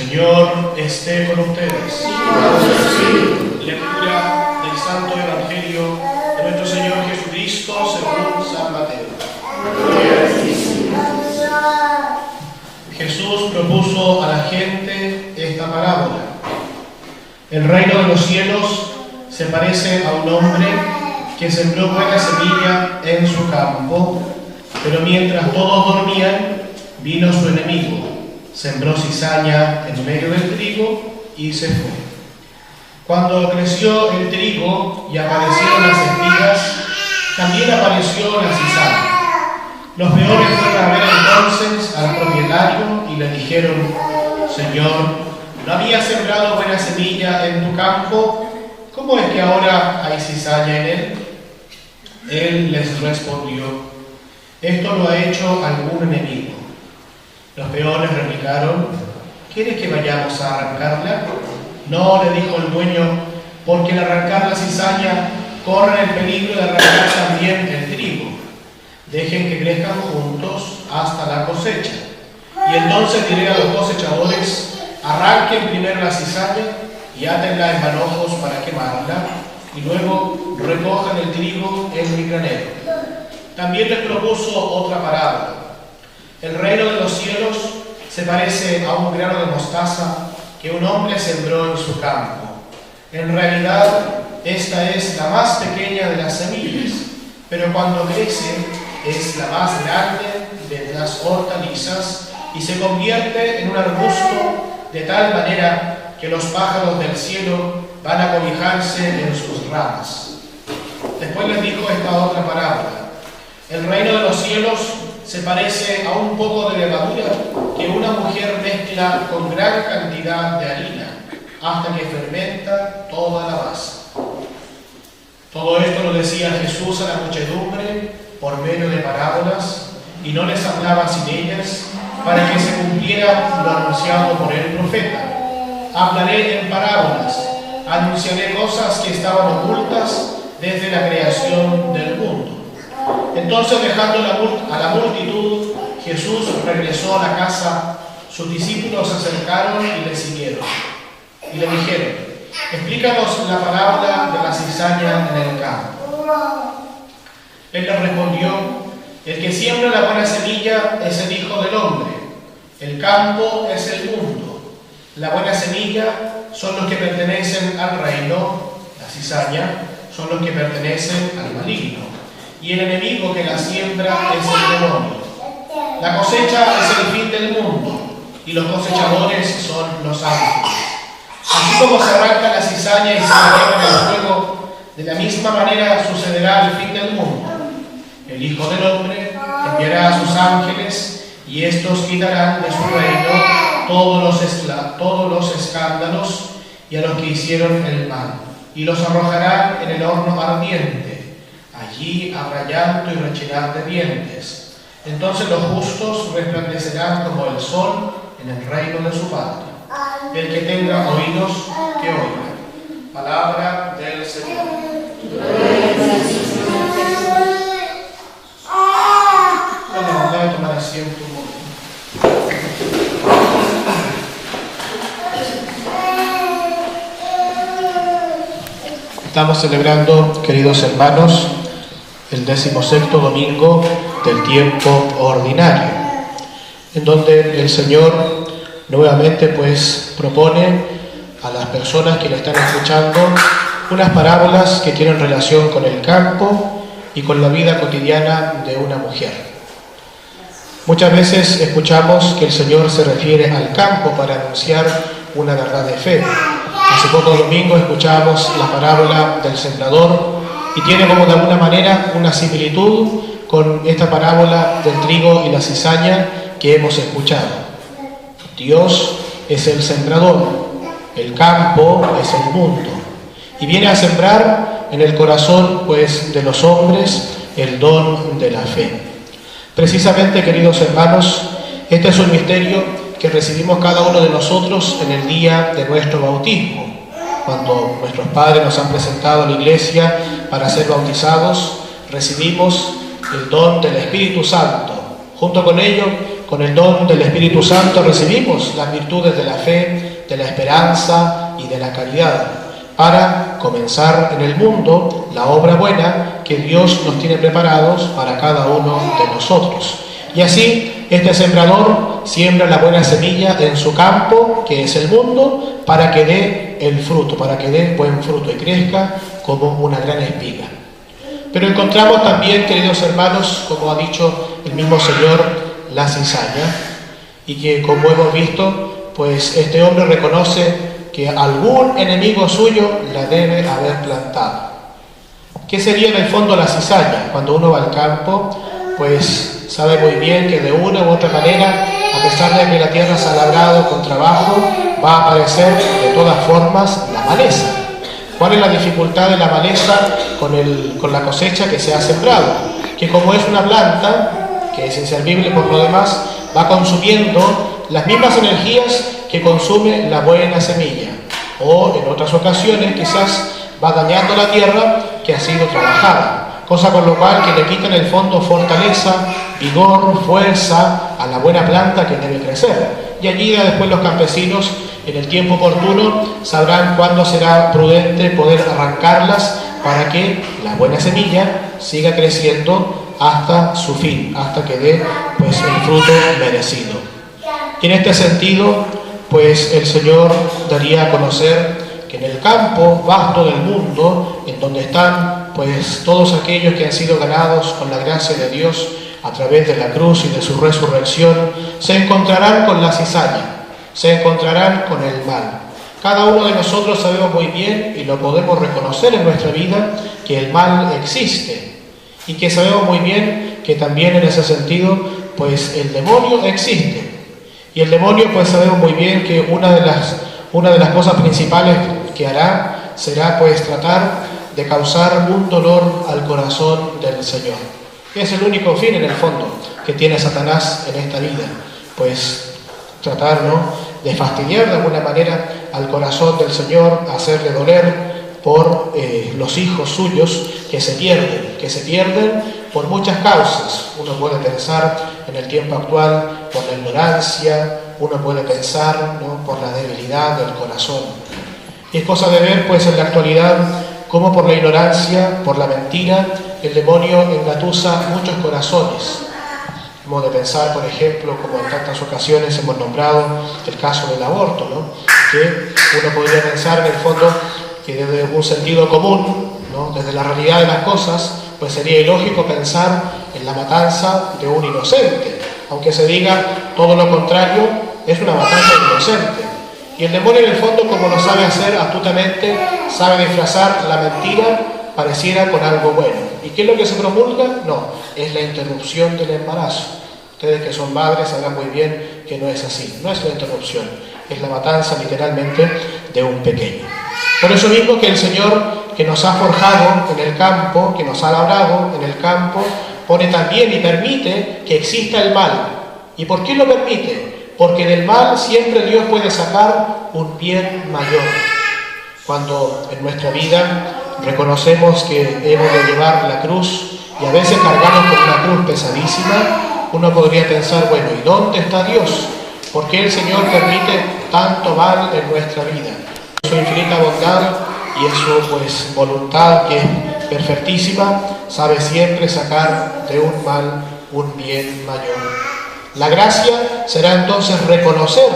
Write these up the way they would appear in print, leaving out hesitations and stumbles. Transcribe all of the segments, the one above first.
Señor esté con ustedes. Lectura del Santo Evangelio de nuestro Señor Jesucristo según San Mateo. Jesús propuso a la gente esta parábola. El reino de los cielos se parece a un hombre que sembró buena semilla en su campo, pero mientras todos dormían, vino su enemigo, sembró cizaña en medio del trigo y se fue. Cuando creció el trigo y aparecieron las espigas, también apareció la cizaña. Los peores fueron a ver entonces al propietario y le dijeron: Señor, ¿no habías sembrado buena semilla en tu campo? ¿Cómo es que ahora hay cizaña en él? Él les respondió: esto lo ha hecho algún enemigo. Los peones replicaron: ¿quieres que vayamos a arrancarla? No, le dijo el dueño, porque al arrancar la cizaña corren el peligro de arrancar también el trigo. Dejen que crezcan juntos hasta la cosecha. Y entonces diré a los cosechadores: arranquen primero la cizaña y átenla en manojos para quemarla, y luego recojan el trigo en mi granero. También les propuso otra parábola. El reino de los cielos se parece a un grano de mostaza que un hombre sembró en su campo. En realidad, esta es la más pequeña de las semillas, pero cuando crece es la más grande de las hortalizas y se convierte en un arbusto de tal manera que los pájaros del cielo van a cobijarse en sus ramas. Después les dijo esta otra parábola. El reino de los cielos se parece a un poco de levadura que una mujer mezcla con gran cantidad de harina hasta que fermenta toda la masa. Todo esto lo decía Jesús a la muchedumbre por medio de parábolas, y no les hablaba sin ellas, para que se cumpliera lo anunciado por el profeta. Hablaré en parábolas, anunciaré cosas que estaban ocultas desde la creación del mundo. Entonces, dejando a la multitud, Jesús regresó a la casa. Sus discípulos se acercaron y le siguieron. Y le dijeron: explícanos la parábola de la cizaña en el campo. Él les respondió: el que siembra la buena semilla es el Hijo del Hombre. El campo es el mundo. La buena semilla son los que pertenecen al reino. La cizaña son los que pertenecen al maligno. Y el enemigo que la siembra es el demonio. La cosecha es el fin del mundo, y los cosechadores son los ángeles. Así como se arranca la cizaña y se la quema en el fuego, de la misma manera sucederá al fin del mundo. El Hijo del Hombre enviará a sus ángeles, y estos quitarán de su reino todos los escándalos y a los que hicieron el mal, y los arrojarán en el horno ardiente. Allí habrá llanto y rechinar de dientes. Entonces los justos resplandecerán como el sol en el reino de su Padre. El que tenga oídos, que oiga. Palabra del Señor. Bueno, vamos a tomar asiento un momento. Estamos celebrando, queridos hermanos, el 16º domingo del tiempo ordinario, en donde el Señor nuevamente propone a las personas que le están escuchando unas parábolas que tienen relación con el campo y con la vida cotidiana de una mujer. Muchas veces escuchamos que el Señor se refiere al campo para anunciar una verdad de fe. Hace pocos domingos escuchamos la parábola del sembrador, y tiene como de alguna manera una similitud con esta parábola del trigo y la cizaña que hemos escuchado. Dios es el sembrador, el campo es el mundo, y viene a sembrar en el corazón de los hombres el don de la fe. Precisamente, queridos hermanos, este es un misterio que recibimos cada uno de nosotros en el día de nuestro bautismo. Cuando nuestros padres nos han presentado a la iglesia para ser bautizados, recibimos el don del Espíritu Santo. Junto con ello, con el don del Espíritu Santo recibimos las virtudes de la fe, de la esperanza y de la caridad, para comenzar en el mundo la obra buena que Dios nos tiene preparados para cada uno de nosotros. Y así, este sembrador siembra la buena semilla en su campo, que es el mundo, para que dé el fruto, para que dé buen fruto y crezca como una gran espiga. Pero encontramos también, queridos hermanos, como ha dicho el mismo Señor, la cizaña, y que, como hemos visto, pues este hombre reconoce que algún enemigo suyo la debe haber plantado. ¿Qué sería en el fondo la cizaña? Cuando uno va al campo, pues sabe muy bien que de una u otra manera, a pesar de que la tierra se ha labrado con trabajo, va a aparecer de todas formas la maleza. ¿Cuál es la dificultad de la maleza con la cosecha que se ha sembrado? Que como es una planta, que es inservible por lo demás, va consumiendo las mismas energías que consume la buena semilla, o en otras ocasiones quizás va dañando la tierra que ha sido trabajada, cosa con lo cual que le quita en el fondo fortaleza, vigor, fuerza a la buena planta que debe crecer. Y allí después los campesinos, en el tiempo oportuno, sabrán cuándo será prudente poder arrancarlas para que la buena semilla siga creciendo hasta su fin, hasta que dé pues el fruto merecido. Y en este sentido, pues el Señor daría a conocer que en el campo vasto del mundo, en donde están pues todos aquellos que han sido ganados con la gracia de Dios a través de la cruz y de su resurrección, se encontrarán con la cizaña, se encontrarán con el mal. Cada uno de nosotros sabemos muy bien y lo podemos reconocer en nuestra vida que el mal existe y que sabemos muy bien que también en ese sentido pues el demonio existe. Y el demonio pues sabemos muy bien que una de las cosas principales que hará será pues tratar de causar un dolor al corazón del Señor. Es el único fin en el fondo que tiene Satanás en esta vida, pues tratar, ¿no?, de fastidiar de alguna manera al corazón del Señor, hacerle doler por los hijos suyos que se pierden por muchas causas. Uno puede pensar en el tiempo actual por la ignorancia, uno puede pensar, ¿no?, por la debilidad del corazón. Y es cosa de ver pues en la actualidad cómo por la ignorancia, por la mentira, el demonio engatusa muchos corazones. Hemos de pensar, por ejemplo, como en tantas ocasiones hemos nombrado el caso del aborto, ¿no?, que uno podría pensar en el fondo que desde un sentido común, ¿no?, desde la realidad de las cosas, pues sería ilógico pensar en la matanza de un inocente, aunque se diga todo lo contrario, es una matanza inocente. Y el demonio en el fondo, como lo sabe hacer astutamente, sabe disfrazar la mentira, pareciera con algo bueno. ¿Y qué es lo que se promulga? No, es la interrupción del embarazo. Ustedes que son madres sabrán muy bien que no es así, no es la interrupción, es la matanza literalmente de un pequeño. Por eso mismo que el Señor, que nos ha forjado en el campo, que nos ha labrado en el campo, pone también y permite que exista el mal. ¿Y por qué lo permite? Porque del mal siempre Dios puede sacar un bien mayor. Cuando en nuestra vida reconocemos que hemos de llevar la cruz y a veces cargamos con una cruz pesadísima, uno podría pensar, bueno, ¿y dónde está Dios? ¿Por qué el Señor permite tanto mal en nuestra vida? Su infinita bondad y en su pues voluntad, que es perfectísima, sabe siempre sacar de un mal un bien mayor. La gracia será entonces reconocer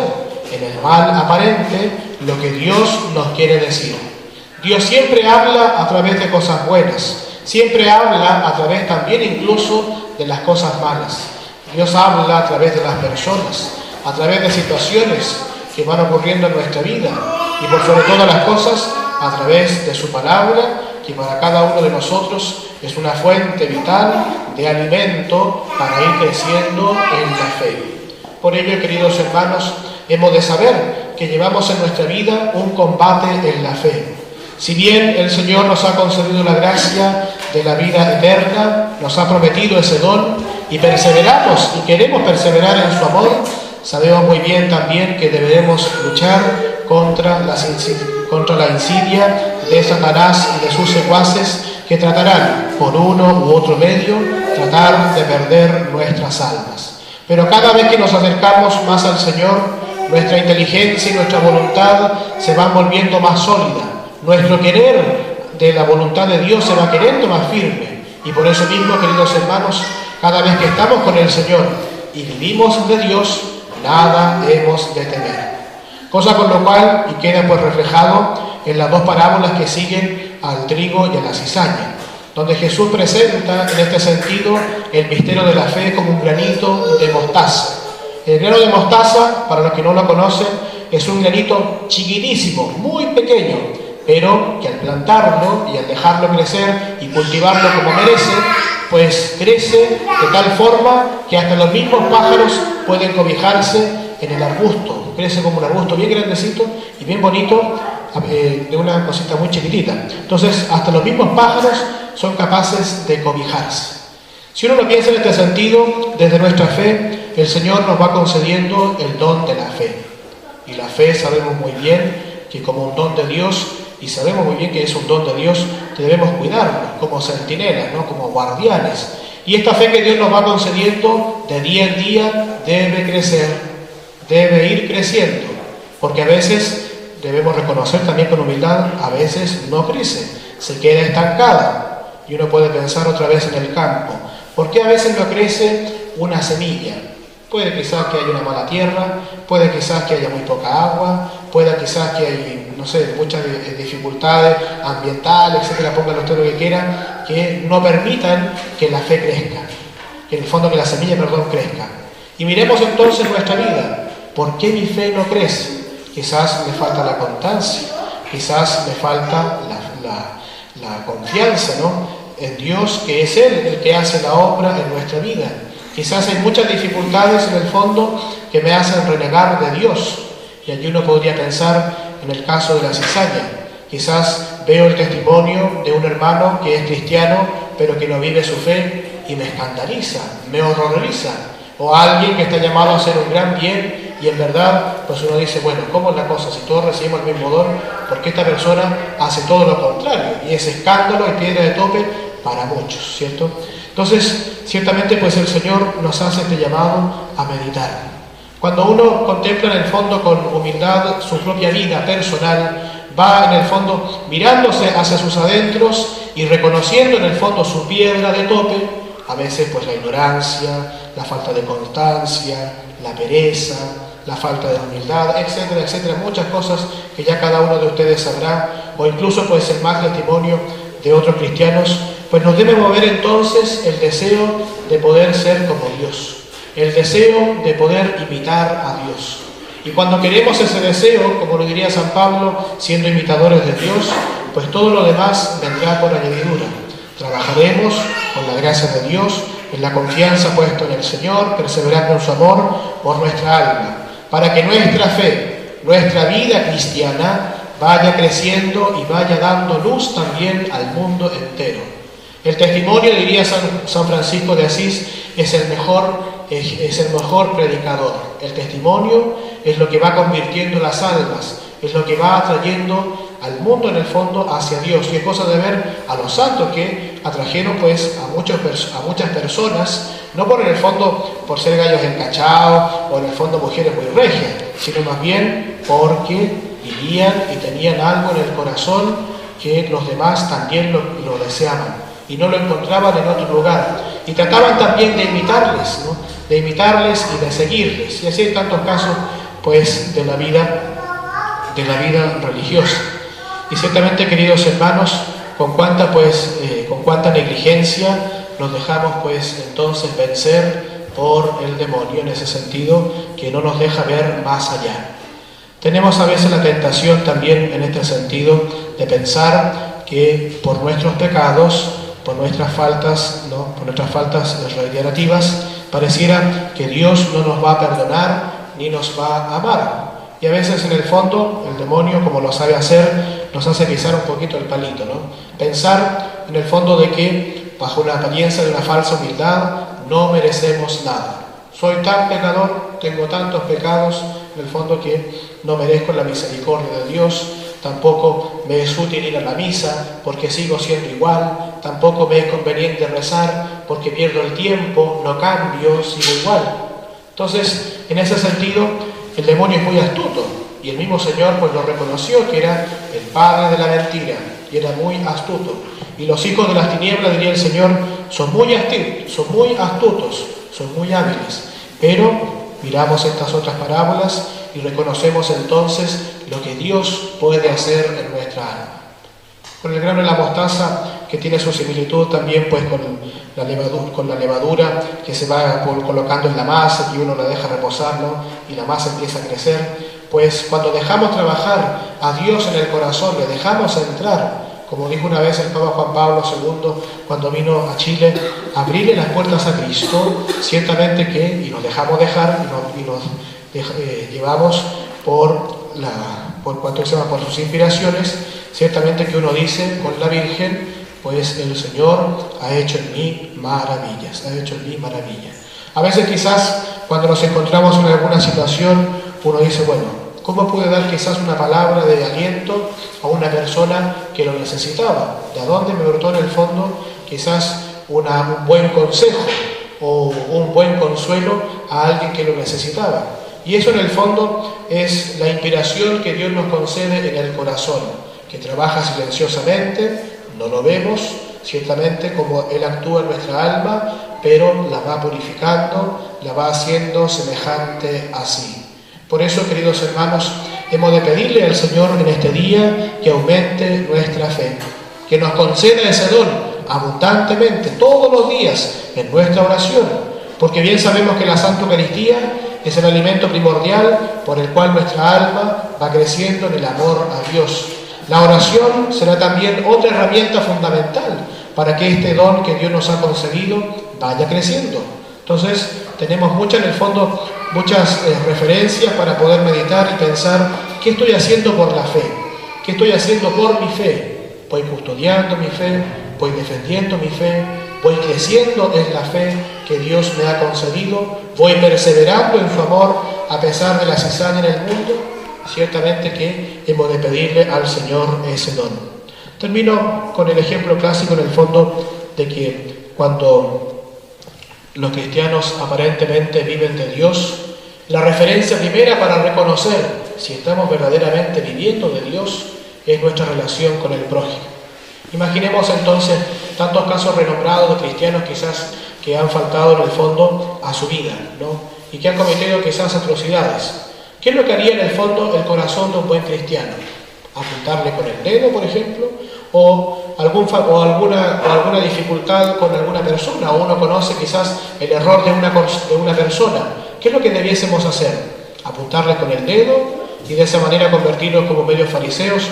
en el mal aparente lo que Dios nos quiere decir. Dios siempre habla a través de cosas buenas, siempre habla a través también incluso de las cosas malas. Dios habla a través de las personas, a través de situaciones que van ocurriendo en nuestra vida y por sobre todas las cosas a través de su palabra, que para cada uno de nosotros es una fuente vital de alimento para ir creciendo en la fe. Por ello, queridos hermanos, hemos de saber que llevamos en nuestra vida un combate en la fe. Si bien el Señor nos ha concedido la gracia de la vida eterna, nos ha prometido ese don y perseveramos y queremos perseverar en su amor, sabemos muy bien también que deberemos luchar contra la insidia de Satanás y de sus secuaces que tratarán por uno u otro medio tratar de perder nuestras almas. Pero cada vez que nos acercamos más al Señor, nuestra inteligencia y nuestra voluntad se van volviendo más sólida. Nuestro querer de la voluntad de Dios se va queriendo más firme. Y por eso mismo, queridos hermanos, cada vez que estamos con el Señor y vivimos de Dios, nada hemos de temer. Cosa con lo cual, y queda pues reflejado en las dos parábolas que siguen al trigo y a la cizaña, donde Jesús presenta en este sentido el misterio de la fe como un granito de mostaza. El grano de mostaza, para los que no lo conocen, es un granito chiquitísimo, muy pequeño, pero que al plantarlo y al dejarlo crecer y cultivarlo como merece, pues crece de tal forma que hasta los mismos pájaros pueden cobijarse en el arbusto. Crece como un arbusto bien grandecito y bien bonito, de una cosita muy chiquitita. Entonces, hasta los mismos pájaros son capaces de cobijarse. Si uno lo piensa en este sentido, desde nuestra fe, el Señor nos va concediendo el don de la fe. Y la fe sabemos muy bien que como un don de Dios, y sabemos muy bien que es un don de Dios, debemos cuidarnos como centinelas, ¿no? Como guardianes. Y esta fe que Dios nos va concediendo de día en día debe crecer, debe ir creciendo, porque a veces debemos reconocer también con humildad, a veces no crece, se queda estancada. Y uno puede pensar otra vez en el campo. ¿Por qué a veces no crece una semilla? Puede quizás que haya una mala tierra, puede quizás que haya muy poca agua, puede quizás que hay, no sé, muchas dificultades ambientales, etcétera, póngale usted lo que quiera, que no permitan que la fe crezca, que en el fondo que la semilla, crezca. Y miremos entonces nuestra vida. ¿Por qué mi fe no crece? Quizás me falta la constancia, quizás me falta la confianza, ¿no?, en Dios, que es Él el que hace la obra en nuestra vida. Quizás hay muchas dificultades en el fondo que me hacen renegar de Dios. Y allí uno podría pensar en el caso de la cizaña. Quizás veo el testimonio de un hermano que es cristiano, pero que no vive su fe y me escandaliza, me horroriza. O alguien que está llamado a hacer un gran bien y en verdad, pues uno dice, bueno, ¿cómo es la cosa? Si todos recibimos el mismo don, ¿por qué esta persona hace todo lo contrario? Y es escándalo y piedra de tope para muchos, ¿cierto? Entonces, ciertamente, pues el Señor nos hace este llamado a meditar. Cuando uno contempla en el fondo con humildad su propia vida personal, va en el fondo mirándose hacia sus adentros y reconociendo en el fondo su piedra de tope, a veces pues la ignorancia, la falta de constancia, la pereza, la falta de humildad, etcétera, etcétera, muchas cosas que ya cada uno de ustedes sabrá, o incluso pues el más testimonio de otros cristianos, pues nos debe mover entonces el deseo de poder ser como Dios, el deseo de poder imitar a Dios. Y cuando queremos ese deseo, como lo diría San Pablo, siendo imitadores de Dios, pues todo lo demás vendrá por añadidura. Trabajaremos con la gracia de Dios, en la confianza puesta en el Señor, perseverando en su amor por nuestra alma, para que nuestra fe, nuestra vida cristiana, vaya creciendo y vaya dando luz también al mundo entero. El testimonio, diría San Francisco de Asís, es el mejor predicador. El testimonio es lo que va convirtiendo las almas, es lo que va atrayendo al mundo en el fondo hacia Dios. Y es cosa de ver a los santos que atrajeron pues a muchas personas, no por en el fondo por ser gallos encachados o en el fondo mujeres muy regias, sino más bien porque vivían y tenían algo en el corazón que los demás también lo deseaban y no lo encontraban en otro lugar. Y trataban también de imitarles, ¿no?, de imitarles y de seguirles. Y así hay tantos casos pues de la vida religiosa. Y ciertamente, queridos hermanos, con cuánta negligencia nos dejamos pues entonces vencer por el demonio, en ese sentido que no nos deja ver más allá. Tenemos a veces la tentación también en este sentido de pensar que por nuestros pecados, por nuestras faltas, ¿no?, por nuestras faltas reiterativas, pareciera que Dios no nos va a perdonar ni nos va a amar. Y a veces en el fondo el demonio, como lo sabe hacer, nos hace pisar un poquito el palito, ¿no? Pensar en el fondo de que bajo la apariencia de una falsa humildad no merecemos nada. Soy tan pecador, tengo tantos pecados, en el fondo que no merezco la misericordia de Dios, tampoco me es útil ir a la misa porque sigo siendo igual, tampoco me es conveniente rezar porque pierdo el tiempo, no cambio, sigo igual. Entonces, en ese sentido, el demonio es muy astuto, y el mismo Señor pues lo reconoció que era el padre de la mentira, y era muy astuto. Y los hijos de las tinieblas, diría el Señor, son muy astutos, son muy hábiles. Pero miramos estas otras parábolas y reconocemos entonces lo que Dios puede hacer en nuestra alma. Con el grano de la mostaza, que tiene su similitud también pues con la levadura que se va colocando en la masa y uno la deja reposar, ¿no? Y la masa empieza a crecer, pues cuando dejamos trabajar a Dios en el corazón, le dejamos entrar, como dijo una vez el Papa Juan Pablo II cuando vino a Chile, abrirle las puertas a Cristo, ciertamente que, y nos dejamos dejar, y nos llevamos por sus inspiraciones, ciertamente que uno dice con la Virgen, pues el Señor ha hecho en mí maravillas, ha hecho en mí maravillas. A veces quizás cuando nos encontramos en alguna situación, uno dice, bueno, ¿cómo pude dar quizás una palabra de aliento a una persona que lo necesitaba? ¿De dónde me brotó en el fondo quizás un buen consejo o un buen consuelo a alguien que lo necesitaba? Y eso en el fondo es la inspiración que Dios nos concede en el corazón, que trabaja silenciosamente, no lo vemos, ciertamente como Él actúa en nuestra alma, pero la va purificando, la va haciendo semejante a sí. Por eso, queridos hermanos, hemos de pedirle al Señor en este día que aumente nuestra fe, que nos conceda ese don abundantemente todos los días en nuestra oración, porque bien sabemos que la Santa Eucaristía es el alimento primordial por el cual nuestra alma va creciendo en el amor a Dios. La oración será también otra herramienta fundamental para que este don que Dios nos ha concedido vaya creciendo. Entonces, tenemos en el fondo, muchas referencias para poder meditar y pensar qué estoy haciendo por la fe, qué estoy haciendo por mi fe. Voy custodiando mi fe, voy defendiendo mi fe, voy creciendo en la fe que Dios me ha concedido, voy perseverando en su amor a pesar de la cizaña en el mundo. Ciertamente que hemos de pedirle al Señor ese don. Termino con el ejemplo clásico en el fondo de que cuando los cristianos aparentemente viven de Dios, la referencia primera para reconocer si estamos verdaderamente viviendo de Dios es nuestra relación con el prójimo. Imaginemos entonces tantos casos renombrados de cristianos quizás que han faltado en el fondo a su vida, ¿no? Y que han cometido quizás atrocidades. ¿Qué es lo que haría en el fondo el corazón de un buen cristiano? ¿Apuntarle con el dedo, por ejemplo? ¿O alguna dificultad con alguna persona? ¿O uno conoce quizás el error de una persona? ¿Qué es lo que debiésemos hacer? ¿Apuntarle con el dedo y de esa manera convertirnos como medios fariseos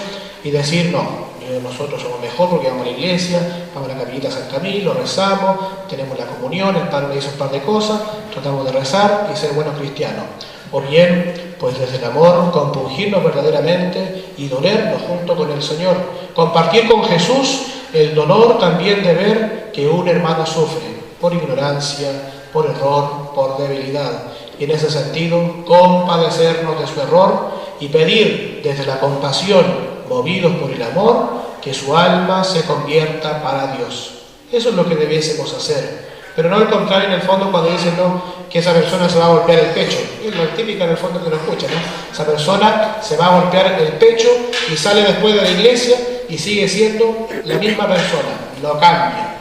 y decir, no, nosotros somos mejor porque vamos a la iglesia, vamos a la capillita San Camilo, rezamos, tenemos la comunión, el Padre dice un par de cosas, tratamos de rezar y ser buenos cristianos? O bien, pues desde el amor, compungirnos verdaderamente y dolernos junto con el Señor. Compartir con Jesús el dolor también de ver que un hermano sufre por ignorancia, por error, por debilidad. Y en ese sentido, compadecernos de su error y pedir desde la compasión, movidos por el amor, que su alma se convierta para Dios. Eso es lo que debiésemos hacer. Pero no al contrario en el fondo cuando dicen no, que esa persona se va a golpear el pecho. Es lo típico en el fondo que lo escucha, ¿no? Esa persona se va a golpear el pecho y sale después de la iglesia y sigue siendo la misma persona, lo cambia.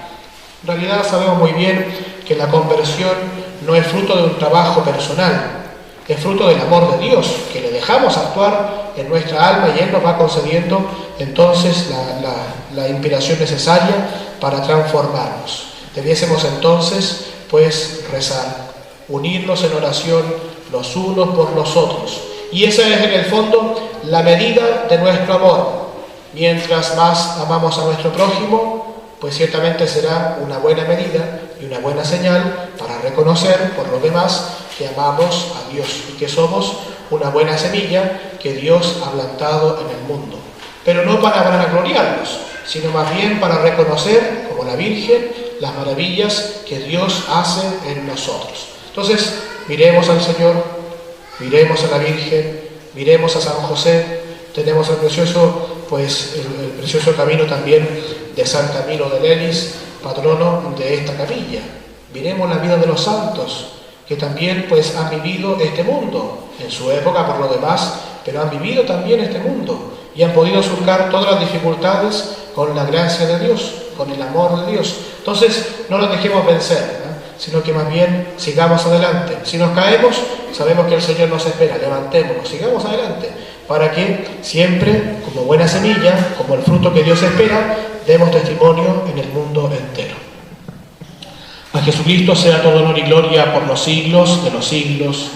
En realidad sabemos muy bien que la conversión no es fruto de un trabajo personal, es fruto del amor de Dios, que le dejamos actuar en nuestra alma y Él nos va concediendo entonces la inspiración necesaria para transformarnos. Debiésemos entonces, pues, rezar, unirnos en oración los unos por los otros. Y esa es en el fondo la medida de nuestro amor. Mientras más amamos a nuestro prójimo, pues ciertamente será una buena medida y una buena señal para reconocer por lo demás que amamos a Dios y que somos una buena semilla que Dios ha plantado en el mundo. Pero no para vanagloriarnos, sino más bien para reconocer, como la Virgen, las maravillas que Dios hace en nosotros. Entonces, miremos al Señor, miremos a la Virgen, miremos a San José. Tenemos el precioso camino también de San Camilo de Lelis, patrono de esta capilla. Miremos la vida de los santos, que también pues han vivido este mundo, en su época por lo demás, pero han vivido también este mundo y han podido surcar todas las dificultades con la gracia de Dios, con el amor de Dios. Entonces, no los dejemos vencer, sino que más bien sigamos adelante. Si nos caemos, sabemos que el Señor nos espera, levantémonos, sigamos adelante, para que siempre, como buena semilla, como el fruto que Dios espera, demos testimonio en el mundo entero. A Jesucristo sea todo honor y gloria por los siglos de los siglos.